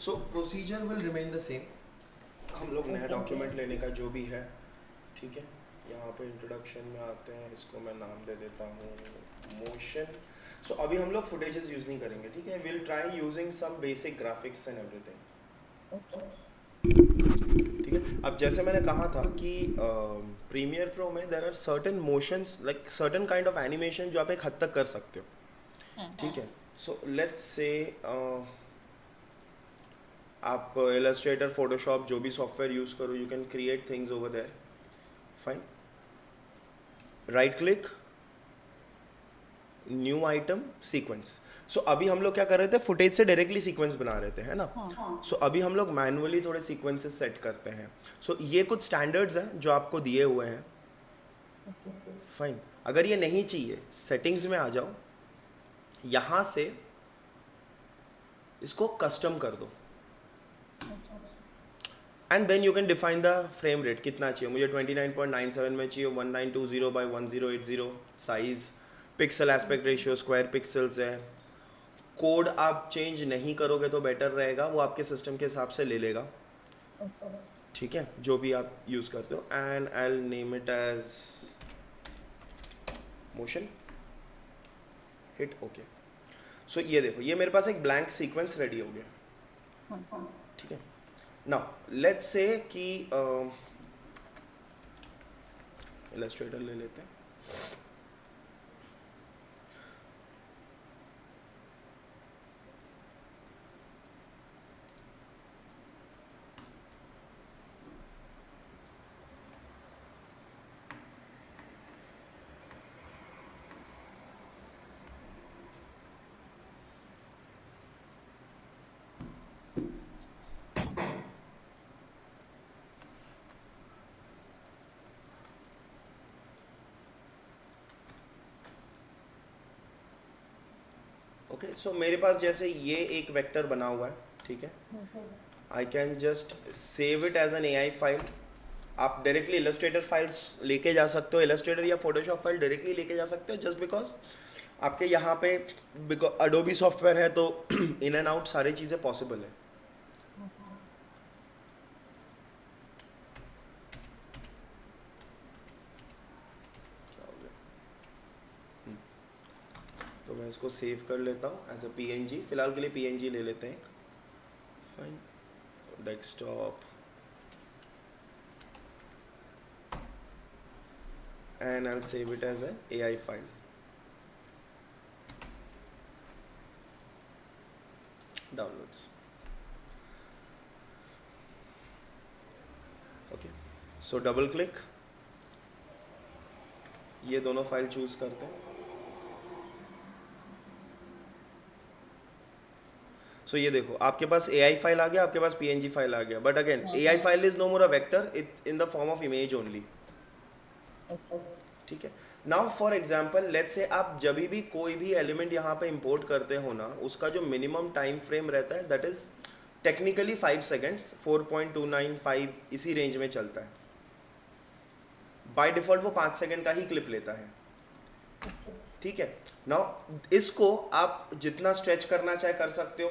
So procedure will remain the same. हम लोग नया डॉक्यूमेंट लेने का जो भी है, ठीक है, यहाँ पे इंट्रोडक्शन में आते हैं, इसको मैं नाम दे देता हूँ मोशन. सो अभी हम लोग फुटेजेस यूज़ नहीं करेंगे, ठीक है. Will try using some basic graphics and everything. ठीक है. अब जैसे मैंने कहा था कि प्रीमियर प्रो में there are certain motions, like certain kind of animation जो आप एक हद तक कर सकते हो, ठीक है. सो लेट्स से आप इलस्ट्रेटर, फोटोशॉप, जो भी सॉफ्टवेयर यूज़ करो, you can create things over there. Fine. Right click, new item, sequence. So अभी हम लोग क्या कर रहे थे, फुटेज से डायरेक्टली सीक्वेंस बना रहे थे, है ना. सो अभी हम लोग मैनुअली थोड़े सीक्वेंसेस सेट करते हैं. सो ये कुछ स्टैंडर्ड्स हैं जो आपको दिए हुए हैं. फाइन. अगर ये नहीं चाहिए, सेटिंग्स में आ जाओ, यहाँ से इसको कस्टम कर दो, and then you can define the frame rate कितना चाहिए. मुझे 29.97 में चाहिए, 1920x1080 size, pixel aspect ratio square pixels है. कोड आप चेंज नहीं करोगे तो बेटर रहेगा, वो आपके सिस्टम के हिसाब से ले लेगा, ठीक है, जो भी आप यूज़ करते हो. And I will name it as motion. Hit okay. So ये देखो, ये मेरे पास एक ब्लैंक सीक्वेंस रेडी हो गया, ठीक है. नाउ लेट्स से कि इलस्ट्रेटर ले लेते हैं. ओके. सो मेरे पास जैसे ये एक वेक्टर बना हुआ है, ठीक है. I can just save it as an AI file. आप डायरेक्टली इलस्ट्रेटर फाइल्स लेके जा सकते हो, इलस्ट्रेटर या फोटोशॉप फाइल डायरेक्टली लेके जा सकते हो, जस्ट बिकॉज आपके यहाँ पे अडोबी सॉफ्टवेयर है तो इन एंड आउट सारी चीज़ें पॉसिबल है. तो मैं इसको सेव कर लेता हूँ एज अ PNG. फिलहाल के लिए PNG ले लेते हैं. Fine. Desktop and I'll save it as an AI file. Downloads. Okay. So double click. ये दोनों फाइल चूज करते हैं. सो ये देखो, आपके पास AI फाइल आ गया, आपके पास PNG फाइल आ गया. But again AI file is no more a vector, it in the form of image only, ठीक है. Now for example let's say आप जब भी कोई भी एलिमेंट यहाँ पे इंपोर्ट करते हो ना, उसका जो मिनिमम टाइम फ्रेम रहता है दैट इज टेक्निकली 5 सेकेंड्स, 4.295 इसी रेंज में चलता है. बाय डिफॉल्ट वो 5 सेकेंड का ही क्लिप लेता है, ठीक है. नाउ इसको आप जितना स्ट्रेच करना चाहे कर सकते हो,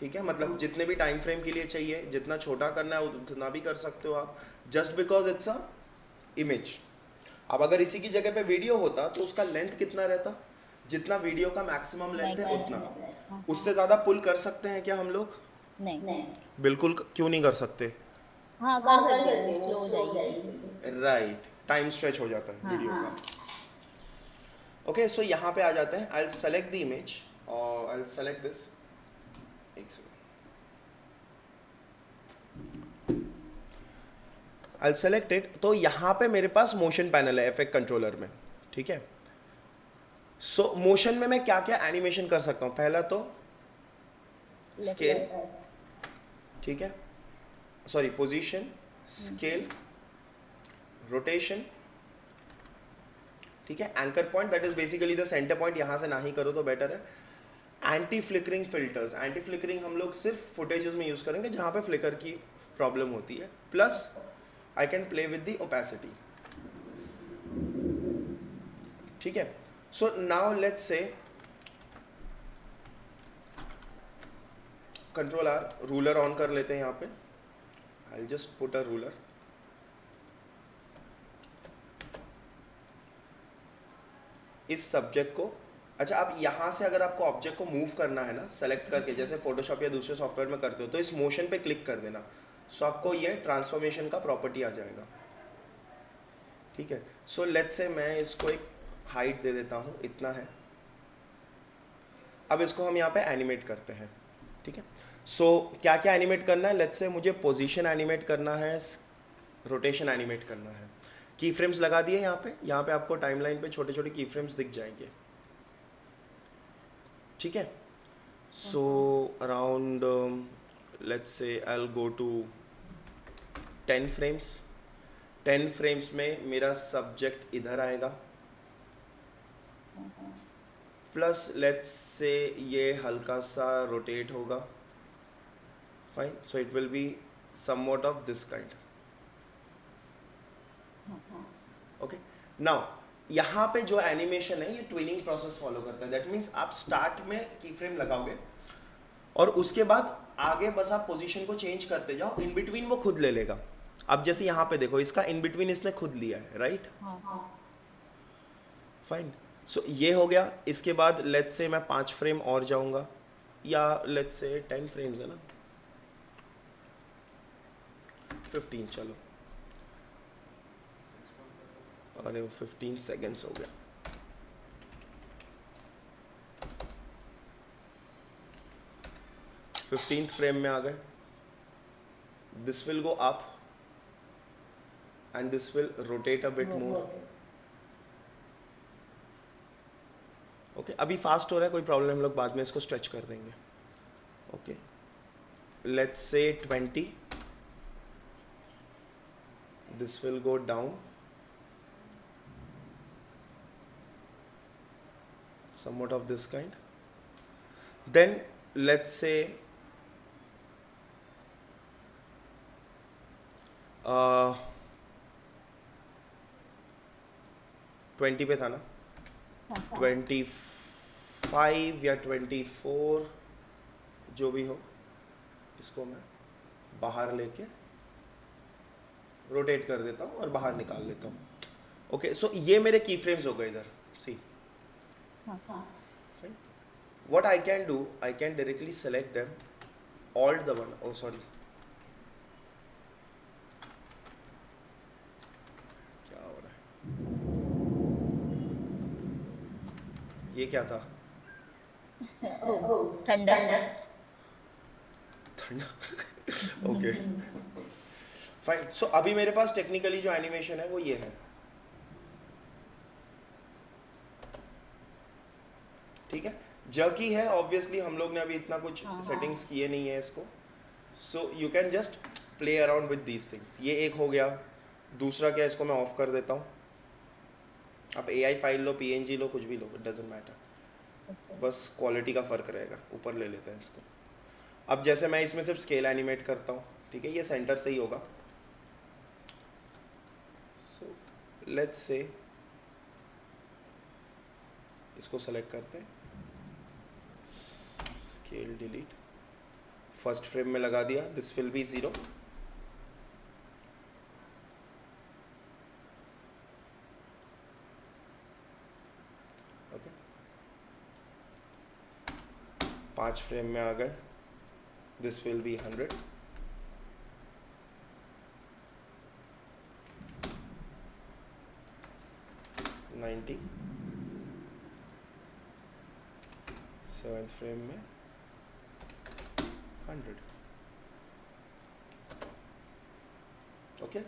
ठीक है. मतलब जितने भी टाइम फ्रेम के लिए चाहिए, जितना छोटा करना है उतना भी कर सकते हो आप, just because it's a image. अब अगर इसी की जगह पे वीडियो होता तो उसका लेंथ कितना रहता, जितना वीडियो का मैक्सिमम लेंथ है उतना. उससे ज़्यादा पुल कर सकते हैं क्या हम लोग? नहीं. बिल्कुल. क्यों नहीं कर सकते? हाँ कर सकते हैं, वो स्लो हो जाएगी. राइट. टाइम स्ट्रेच हो जाता है वीडियो का. ओके. सो यहाँ पे आ जाते हैं. I will select the image और आई विल सेलेक्ट दिस. एक सेकंड. I select it. तो यहाँ पे मेरे पास मोशन पैनल है इफेक्ट कंट्रोलर में, ठीक है. सो मोशन में मैं क्या क्या एनिमेशन कर सकता हूँ. पहला तो स्केल, ठीक है, सॉरी पोजीशन, स्केल, रोटेशन, ठीक है, anchor point that is basically the centre point. यहाँ से ना ही करो तो बेटर है. Anti flickering filters. Anti flickering हम लोग सिर्फ फुटेजेस में यूज़ करेंगे जहाँ पे फ्लिकर की प्रॉब्लम होती है. Plus I can play with the opacity, ठीक है. So now let's say control R, ruler on कर लेते हैं यहाँ पे. I just put a ruler. इस सब्जेक्ट को, अच्छा आप यहाँ से अगर आपको ऑब्जेक्ट को मूव करना है ना, सेलेक्ट करके जैसे फोटोशॉप या दूसरे सॉफ्टवेयर में करते हो, तो इस मोशन पे क्लिक कर देना. सो आपको ये ट्रांसफॉर्मेशन का प्रॉपर्टी आ जाएगा. ठीक है. सो लेट्स से मैं इसको एक हाइट दे देता हूँ, इतना है. अब इसको हम यहाँ पे एनिमेट करते हैं. ठीक है. सो क्या क्या एनिमेट करना है, लेट्स से मुझे पोजीशन एनिमेट करना है, रोटेशन एनिमेट करना है. की फ्रेम्स लगा दिए यहाँ पे आपको टाइमलाइन पे छोटे छोटे की फ्रेम्स दिख जाएंगे. ठीक है. सो around let's say I will go to 10 frames. 10 frames में मेरा सब्जेक्ट इधर आएगा, प्लस लेट्स से ये हल्का सा रोटेट होगा. Fine. So it will be somewhat of this kind. Okay. Now यहाँ पे जो एनिमेशन है ये ट्विनिंग प्रोसेस फॉलो करता है. दैट मीन्स आप स्टार्ट में की फ्रेम लगाओगे और उसके बाद आगे बस आप पोजीशन को चेंज करते जाओ, इन बिटवीन वो खुद ले लेगा. अब जैसे यहाँ पे देखो, इसका इन बिटवीन इसने खुद लिया है, राइट. फाइन. सो ये हो गया. इसके बाद लेट्स से मैं 5 फ्रेम और जाऊंगा, या लेट्स से 10 फ्रेम्स है ना, 15 चलो, अरे 15 सेकेंड्स हो गया. फिफ्टींथ फ्रेम में आ गए. This will go up and this will rotate a bit more. Okay. अभी फास्ट हो रहा है, कोई प्रॉब्लम, हम लोग बाद में इसको स्ट्रेच कर देंगे. Okay. Let's say 20. This will go down somewhat of this kind. Then let's say 20 पे था ना, 25 या 24 जो भी हो, इसको मैं बाहर लेके रोटेट कर देता हूँ और बाहर निकाल लेता हूँ. ओके. सो ये मेरे की फ्रेम्स हो गए इधर. सी what I can do, I can directly select them, alt the one, oh sorry, क्या हो रहा है, ये क्या था, ठंडा. ठंडा. ओके. फाइन. सो अभी मेरे पास टेक्निकली जो एनिमेशन है वो ये है. ठीक है. जर्की है ऑब्वियसली, हम लोग ने अभी इतना कुछ सेटिंग्स किए नहीं है इसको. So you can just play around with these things. ये एक हो गया. दूसरा क्या, इसको मैं ऑफ कर देता हूँ. आप AI फाइल लो, PNG लो, कुछ भी लो, इट डजेंट मैटर. बस क्वालिटी का फ़र्क रहेगा. ऊपर ले लेते हैं इसको. अब जैसे मैं इसमें सिर्फ स्केल एनिमेट करता हूँ, ठीक है, ये सेंटर से ही होगा. सो लेट्स से इसको सेलेक्ट करते हैं, स्केल डिलीट, फर्स्ट फ्रेम में लगा दिया. This will be 0. Okay. 5 frame में आ गए. This will be 100. Ninety. 7th frame में 100. ओके.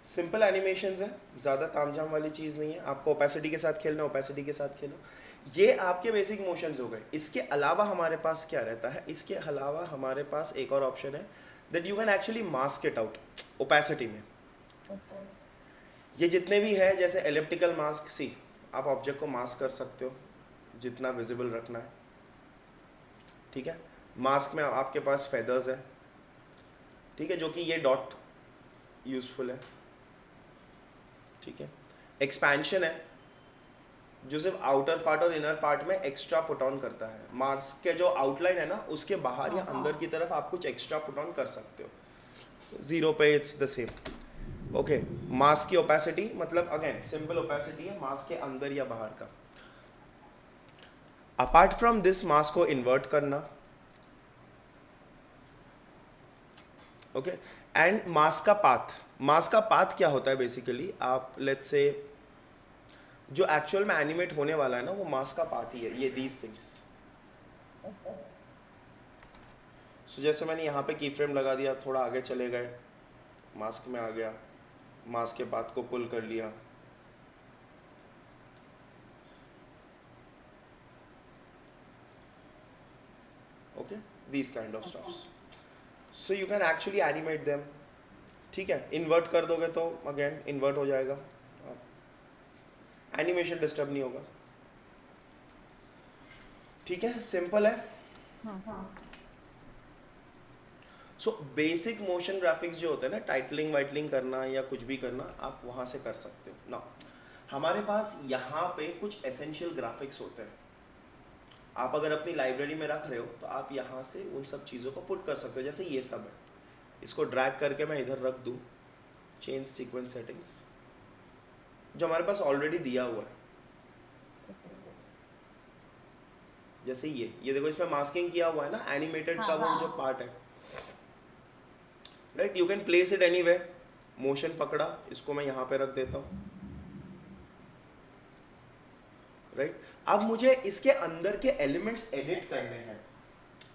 सिंपल एनिमेशंस है, ज़्यादा तामझाम वाली चीज़ नहीं है. आपको ओपेसिटी के साथ खेलना, ओपेसिटी के साथ खेलो. ये आपके बेसिक मोशंस हो गए. इसके अलावा हमारे पास क्या रहता है, इसके अलावा हमारे पास एक और ऑप्शन है that you can actually mask it out opacity में. ये जितने भी है, जैसे एलिप्टिकल मास्क, सी आप ऑब्जेक्ट को मास्क कर सकते हो जितना विजिबल रखना है. ठीक है. मास्क में आपके पास फेदर्स है, ठीक है, जो कि ये डॉट यूजफुल है. ठीक है. एक्सपेंशन है, जो सिर्फ आउटर पार्ट और इनर पार्ट में एक्स्ट्रा पुट ऑन करता है। मास्क के जो आउटलाइन है ना उसके बाहर या अंदर की तरफ आप कुछ एक्स्ट्रा पुट ऑन कर सकते हो। जीरो पे it's the same. Okay, mask की ओपेसिटी मतलब अगेन सिंपल ओपेसिटी है मास्क के अंदर या बाहर का। अपार्ट फ्रॉम दिस मास्क को इन्वर्ट करना, ओके, एंड मास्क का पाथ क्या होता है बेसिकली, आप लेट्स से जो एक्चुअल में एनिमेट होने वाला है ना वो मास्क का पाथ ही है, ये दीज थिंग्स। सो जैसे मैंने यहाँ पे की फ्रेम लगा दिया, थोड़ा आगे चले गए, मास्क में आ गया, मास्क के पाथ को पुल कर लिया, okay, these kind of stuffs. So you can actually animate them. ठीक है, इन्वर्ट कर दोगे तो अगेन इन्वर्ट हो जाएगा, एनिमेशन डिस्टर्ब नहीं होगा। ठीक है, सिंपल है। सो बेसिक मोशन ग्राफिक्स जो होते हैं ना, टाइटलिंग वाइटलिंग करना या कुछ भी करना, आप वहाँ से कर सकते हो ना। हमारे पास यहाँ पे कुछ एसेंशियल ग्राफिक्स होते हैं, आप अगर अपनी लाइब्रेरी में रख रहे हो तो आप यहाँ से उन सब चीज़ों को पुट कर सकते हो। जैसे ये सब है, इसको ड्रैग करके मैं इधर रख दूँ, चेंज सीक्वेंस सेटिंग्स, जो हमारे पास ऑलरेडी दिया हुआ है। जैसे ये देखो, इसमें मास्किंग किया हुआ है ना, एनिमेटेड का वो जो पार्ट है, right. You can place it anyway, motion पकड़ा, इसको मैं यहाँ पे रख देता हूँ, राइट। अब मुझे इसके अंदर के एलिमेंट्स एडिट करने हैं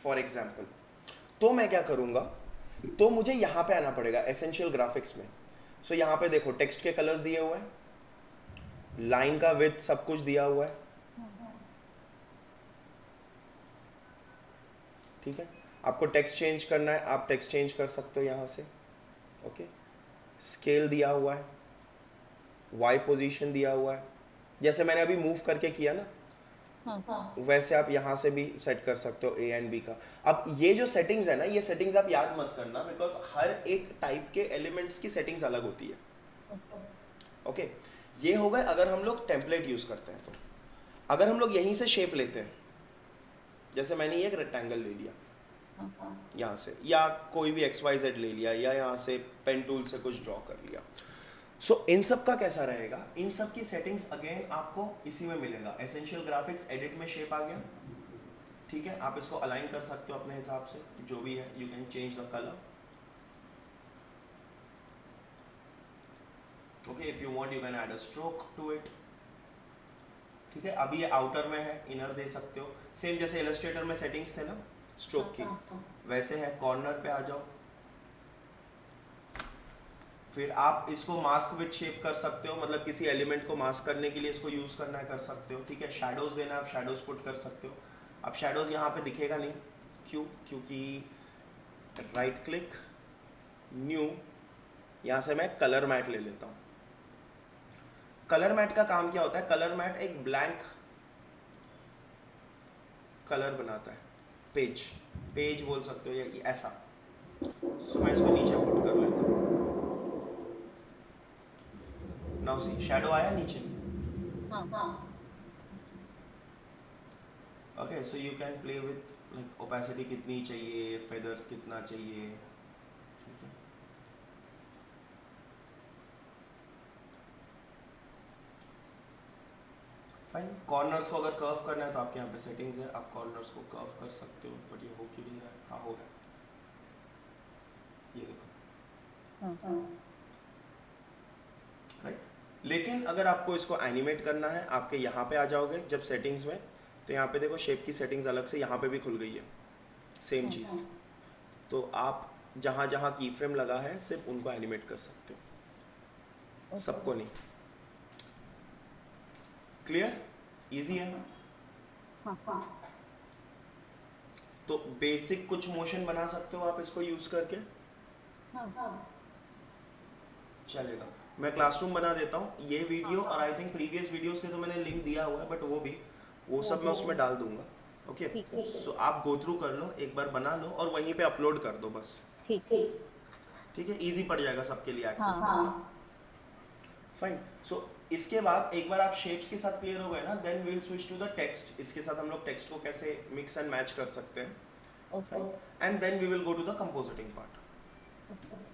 फॉर एग्जाम्पल, तो मैं क्या करूँगा, तो मुझे यहाँ पे आना पड़ेगा एसेंशियल ग्राफिक्स में। सो यहाँ पे देखो टेक्स्ट के कलर्स दिए हुए हैं, लाइन का विड्थ सब कुछ दिया हुआ है, ठीक है। आपको टेक्स्ट चेंज करना है, आप टेक्स्ट चेंज कर सकते हो यहाँ से, ओके। स्केल दिया हुआ है, वाई पोजीशन दिया हुआ है, जैसे मैंने अभी मूव करके किया ना, वैसे आप यहाँ से भी सेट कर सकते हो ए एंड बी का। अब ये जो सेटिंग्स है ना, ये सेटिंग्स आप याद मत करना, बिकॉज हर एक टाइप के एलिमेंट्स की सेटिंग्स अलग होती है, ओके। ये हो गए अगर हम लोग टेम्पलेट यूज करते हैं। तो अगर हम लोग यहीं से शेप लेते हैं, जैसे मैंने ये एक रेक्टेंगल ले लिया यहाँ से, या कोई भी XYZ ले लिया, या यहाँ से पेन टूल से कुछ ड्रॉ कर लिया। सो इन सब का कैसा रहेगा, इन सब की सेटिंग्स अगेन आपको इसी में मिलेगा। एसेंशियल ग्राफिक्स, एडिट में शेप आ गया, ठीक है। आप इसको अलाइन कर सकते हो अपने हिसाब से, जो भी है। You can change the colour, okay, if you want you can add a stroke to it, ठीक है। अभी ये आउटर में है, इनर दे सकते हो, सेम जैसे इलस्ट्रेटर में सेटिंग्स थे ना स्ट्रोक की, वैसे है। कॉर्नर पे आ जाओ, फिर आप इसको मास्क विद शेप कर सकते हो, मतलब किसी एलिमेंट को मास्क करने के लिए इसको यूज करना है, कर सकते हो, ठीक है। शैडोज देना है, आप शैडोज पुट कर सकते हो। अब शैडोज यहाँ पे दिखेगा नहीं, क्यों, क्योंकि राइट क्लिक, न्यू, यहाँ से मैं कलर मैट ले लेता हूँ। कलर मैट का काम क्या होता है, कलर मैट एक ब्लैंक कलर बनाता है, पेज बोल सकते हो, या ऐसा। सो मैं इसको नीचे पुट कर लेता हूँ। नाउ सी, शैडो आया नीचे, okay. So you can play with like opacity कितनी चाहिए, फेदर्स कितना चाहिए, ठीक है। फाइन। कॉर्नर्स को अगर कर्व करना है तो आपके यहाँ पे सेटिंग्स है, आप कॉर्नर्स को कर्व कर सकते हो, बट ये हो क्यों नहीं रहा है, हाँ हो रहा है, ये देखो, राइट। लेकिन अगर आपको इसको एनिमेट करना है, आपके यहाँ पे आ जाओगे जब सेटिंग्स में, तो यहाँ पे देखो शेप की सेटिंग्स अलग से यहाँ पे भी खुल गई है, सेम चीज़। तो आप जहाँ जहाँ की फ्रेम लगा है सिर्फ उनको एनिमेट कर सकते हो, सबको नहीं। क्लियर, इजी है। तो बेसिक कुछ मोशन बना सकते हो आप इसको यूज करके, चलेगा। मैं क्लासरूम बना देता हूँ, ये वीडियो और आई थिंक प्रीवियस वीडियोस के तो मैंने लिंक दिया हुआ है, बट वो सब मैं उसमें डाल दूंगा, ओके। सो आप गो थ्रू कर लो, एक बार बना लो और वहीं पे अपलोड कर दो बस, ठीक है। इजी पड़ जाएगा सबके लिए एक्सेस करना, फाइन। सो इसके बाद एक बार आप शेप्स के साथ क्लियर हो गए ना, then we will switch to the text. इसके साथ हम लोग टेक्स्ट को कैसे मिक्स एंड मैच कर सकते हैं, okay and then we will go to the compositing part. Okay